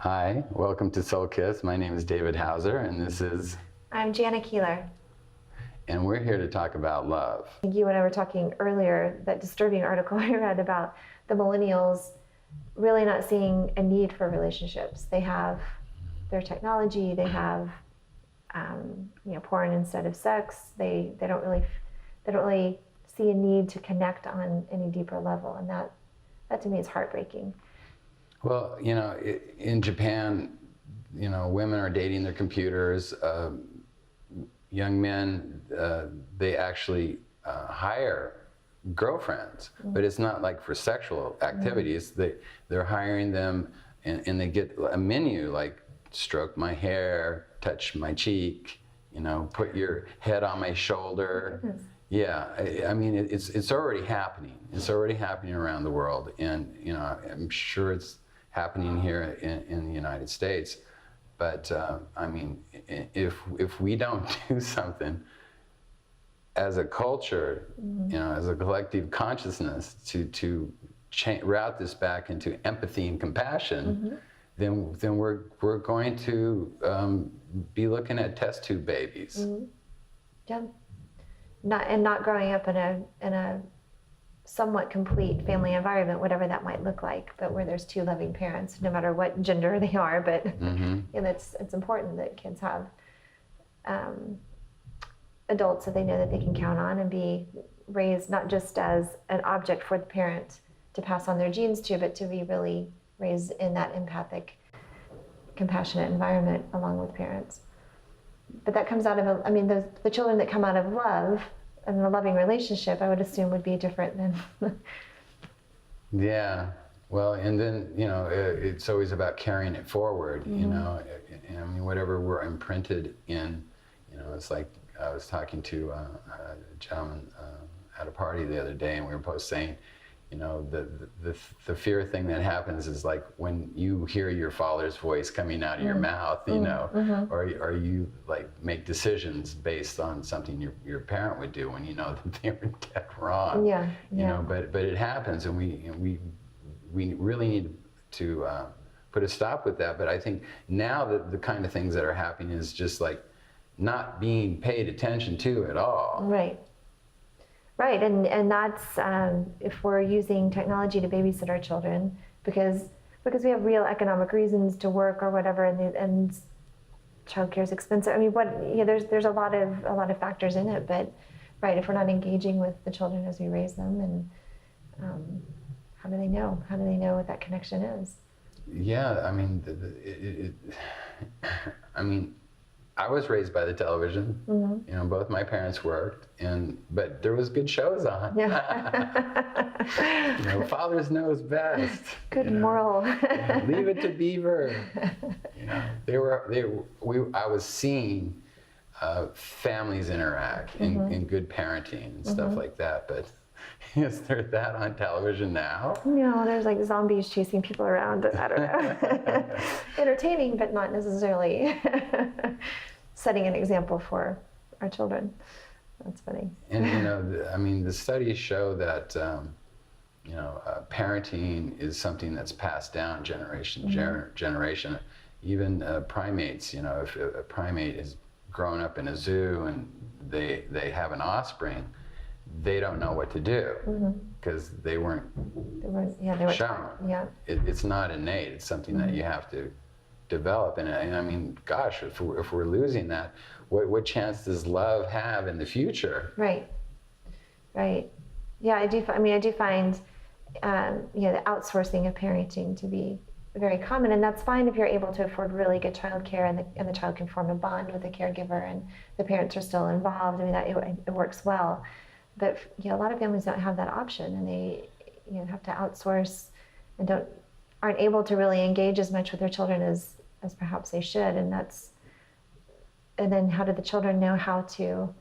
Hi, welcome to Soul Kiss. My name is David Hauser, and this is... I'm Jana Keeler. And we're here to talk about love. You and I were talking earlier, that disturbing article I read about the millennials really not seeing a need for relationships. They have their technology, they have porn instead of sex. They don't really see a need to connect on any deeper level, and that to me is heartbreaking. Well, in Japan, women are dating their computers. Young men, they actually hire girlfriends, but it's not like for sexual activities. They're hiring them, and they get a menu like stroke my hair, touch my cheek, put your head on my shoulder. Yeah, I mean, it's already happening. It's already happening around the world, and I'm sure it's happening here in the United States. But I mean, if we don't do something as a culture, as a collective consciousness to route this back into empathy and compassion, then we're going to be looking at test tube babies. Yeah, not growing up in a somewhat complete family environment, whatever that might look like, but where there's two loving parents, no matter what gender they are. But it's important that kids have adults that they know that they can count on and be raised not just as an object for the parent to pass on their genes to, but to be really raised in that empathic, compassionate environment along with parents. But that comes out of, the children that come out of love and a loving relationship, I would assume would be different than. Yeah, well, and then, it's always about carrying it forward, whatever we're imprinted in, it's like I was talking to a gentleman at a party the other day, and we were both saying, the fear thing that happens is like when you hear your father's voice coming out of your mouth, or you like make decisions based on something your parent would do when you know that they were dead wrong. But it happens, and we really need to put a stop with that. But I think now that the kind of things that are happening is just like not being paid attention to at all. Right, and that's if we're using technology to babysit our children because we have real economic reasons to work or whatever, and childcare is expensive. I mean, there's a lot of factors in it, but right, if we're not engaging with the children as we raise them, and how do they know? How do they know what that connection is? Yeah, I mean, I was raised by the television. Both my parents worked, but there was good shows on. Fathers knows best. Good moral. Leave it to Beaver. I was seeing families interact in good parenting and stuff like that. But is there that on television now? No, there's like zombies chasing people around. I don't know. Entertaining, but not necessarily setting an example for our children. That's funny. And the studies show that parenting is something that's passed down generation to generation. Even primates. If a primate is grown up in a zoo and they have an offspring, they don't know what to do because they weren't shown. Yeah. It's not innate. It's something that you have to develop. And I mean, gosh, if we're losing that, what chance does love have in the future? Right. Yeah, I do find the outsourcing of parenting to be very common, and that's fine if you're able to afford really good childcare and the child can form a bond with the caregiver and the parents are still involved. I mean, it works well. But a lot of families don't have that option, and they have to outsource and aren't able to really engage as much with their children as perhaps they should. And then how do the children know how to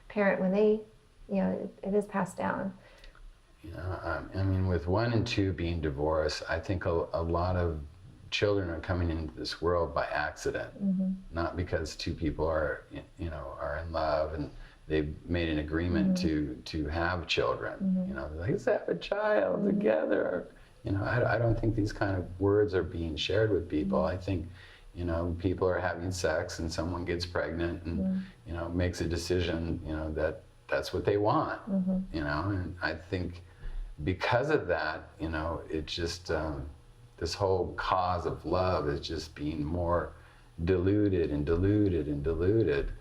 parent when they, it is passed down? With 1 and 2 being divorced, I think a lot of children are coming into this world by accident, not because two people are in love and they've made an agreement to have children. They're like, let's have a child together. you know, I don't think these kind of words are being shared with people. I think, you know, people are having sex and someone gets pregnant and, you know, makes a decision, you know, that's what they want, you know, and I think because of that, you know, it just, this whole cause of love is just being more diluted and diluted and diluted.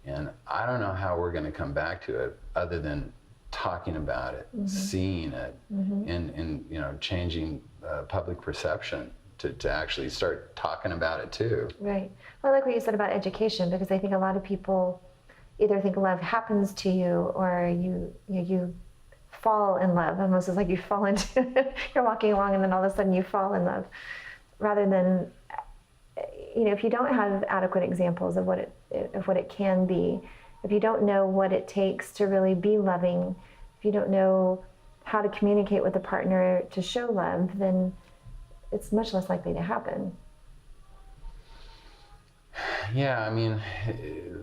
And I don't know how we're going to come back to it other than talking about it, seeing it, and you know, changing public perception to actually start talking about it too. Right. Well, I like what you said about education, because I think a lot of people either think love happens to you, or you fall in love. Almost as like you fall into, you're walking along and then all of a sudden you fall in love, rather than, you know, if you don't have adequate examples of what it can be, if you don't know what it takes to really be loving, if you don't know how to communicate with a partner to show love, then it's much less likely to happen. Yeah, I mean,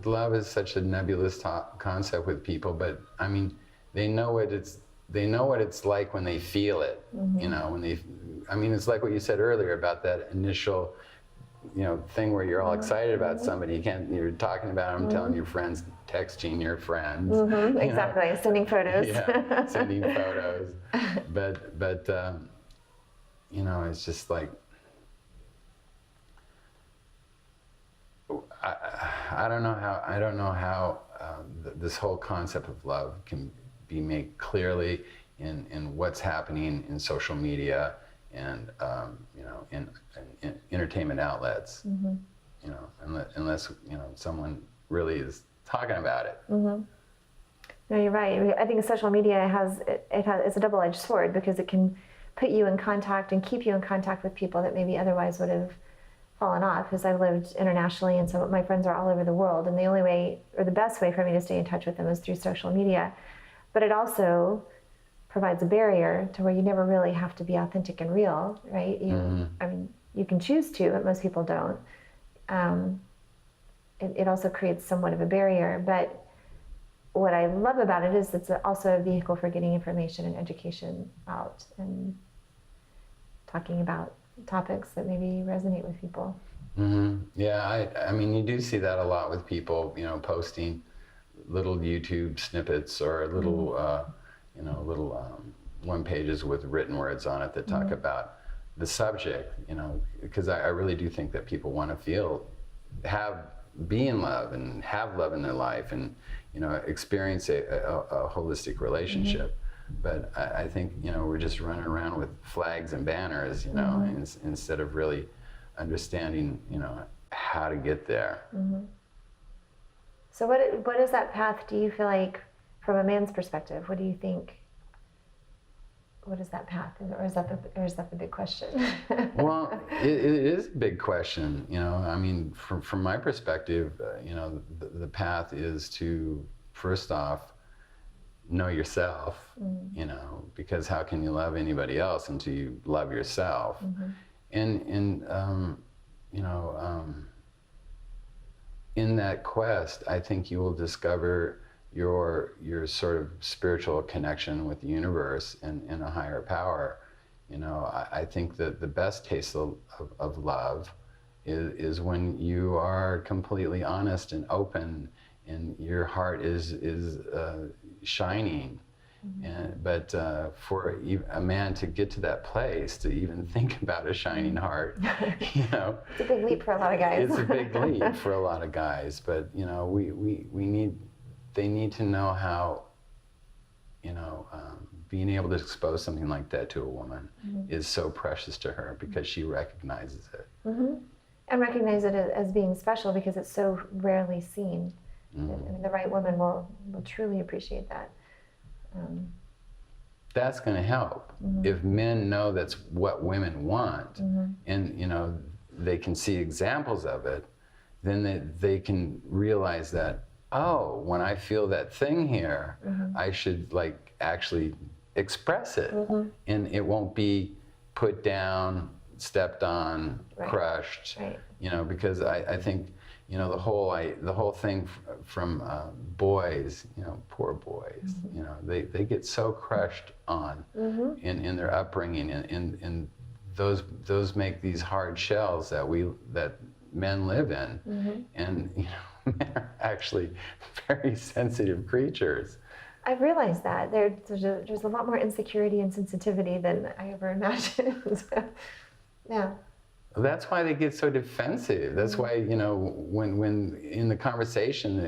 love is such a nebulous concept with people, but I mean, they know what it's like when they feel it. You know, I mean, it's like what you said earlier about that initial, you know, thing where you're all excited about somebody. You're talking about them, telling your friends, texting your friends. Exactly, know? Sending photos. Yeah, sending photos. But you know, it's just like, I don't know how this whole concept of love can be made clearly in what's happening in social media and you know, in entertainment outlets. You know, unless you know, someone really is talking about it. No, you're right. I think social media it's a double-edged sword, because it can put you in contact and keep you in contact with people that maybe otherwise would have fallen off. Because I've lived internationally, and some of my friends are all over the world, and the only way, or the best way for me to stay in touch with them is through social media. But it also provides a barrier to where you never really have to be authentic and real, right? I mean, you can choose to, but most people don't. It also creates somewhat of a barrier, but what I love about it is it's also a vehicle for getting information and education out and talking about topics that maybe resonate with people. Yeah, I mean, you do see that a lot with people, you know, posting little YouTube snippets or little, you know, little one pages with written words on it that talk about the subject, you know, because I really do think that people want to be in love and have love in their life and, you know, experience a holistic relationship. But I think, you know, we're just running around with flags and banners, you know, instead of really understanding, you know, how to get there. So what is that path, do you feel like, from a man's perspective? What do you think? What is that path? Or is that the big question? Well, it is a big question, you know. I mean, from my perspective, you know, the path is to, first off, know yourself, you know, because how can you love anybody else until you love yourself? And you know, in that quest, I think you will discover your sort of spiritual connection with the universe and a higher power. You know, I think that the best taste of love is when you are completely honest and open, and your heart is shining. But for a man to get to that place, to even think about a shining heart, you know, it's a big leap for a lot of guys. It's a big leap for a lot of guys. But you know, they need to know how, you know, being able to expose something like that to a woman is so precious to her, because she recognizes it. And recognize it as being special, because it's so rarely seen. And the right woman will truly appreciate that. That's going to help. If men know that's what women want, and you know, they can see examples of it, then they can realize that, oh, when I feel that thing here, I should like actually express it, and it won't be put down, stepped on, crushed. You know, because I think, you know, the whole thing from boys, you know, poor boys, you know, they get so crushed on in their upbringing, and those make these hard shells that men live in, and you know, men are actually very sensitive creatures. I've realized that there's a lot more insecurity and sensitivity than I ever imagined. Yeah. That's why they get so defensive. That's why, you know, when in the conversation,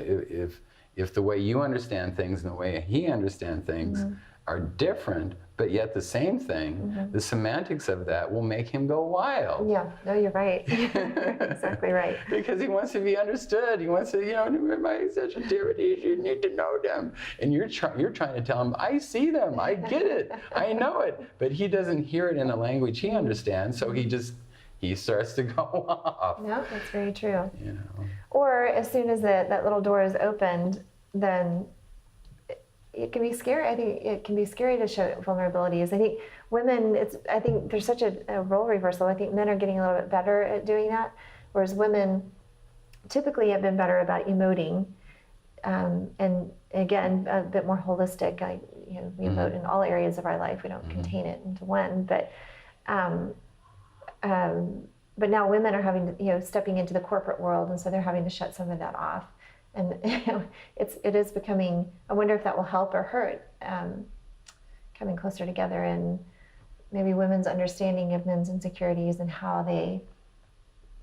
if the way you understand things and the way he understands things are different, but yet the same thing, the semantics of that will make him go wild. Yeah, no, you're right. You're exactly right. Because he wants to be understood. He wants to, you know, my sensitivities, you need to know them. And you're trying to tell him, I see them, I get it, I know it. But he doesn't hear it in a language he understands, so he starts to go off. No, that's very true. You know. Or as soon as that little door is opened, then it can be scary. I think it can be scary to show vulnerabilities. I think women, I think there's such a role reversal. I think men are getting a little bit better at doing that, whereas women typically have been better about emoting. And again, a bit more holistic. You know, we emote in all areas of our life. We don't contain it into one. But now women are having to, you know, stepping into the corporate world, and so they're having to shut some of that off. And you know, it is becoming. I wonder if that will help or hurt coming closer together, and maybe women's understanding of men's insecurities and how they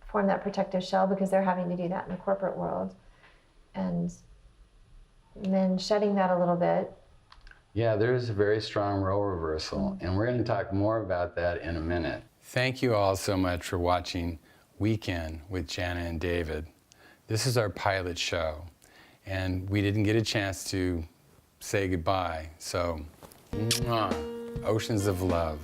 form that protective shell, because they're having to do that in the corporate world, and men shedding that a little bit. Yeah, there is a very strong role reversal, and we're going to talk more about that in a minute. Thank you all so much for watching Weekend with Jana and David. This is our pilot show, and we didn't get a chance to say goodbye, so oceans of love.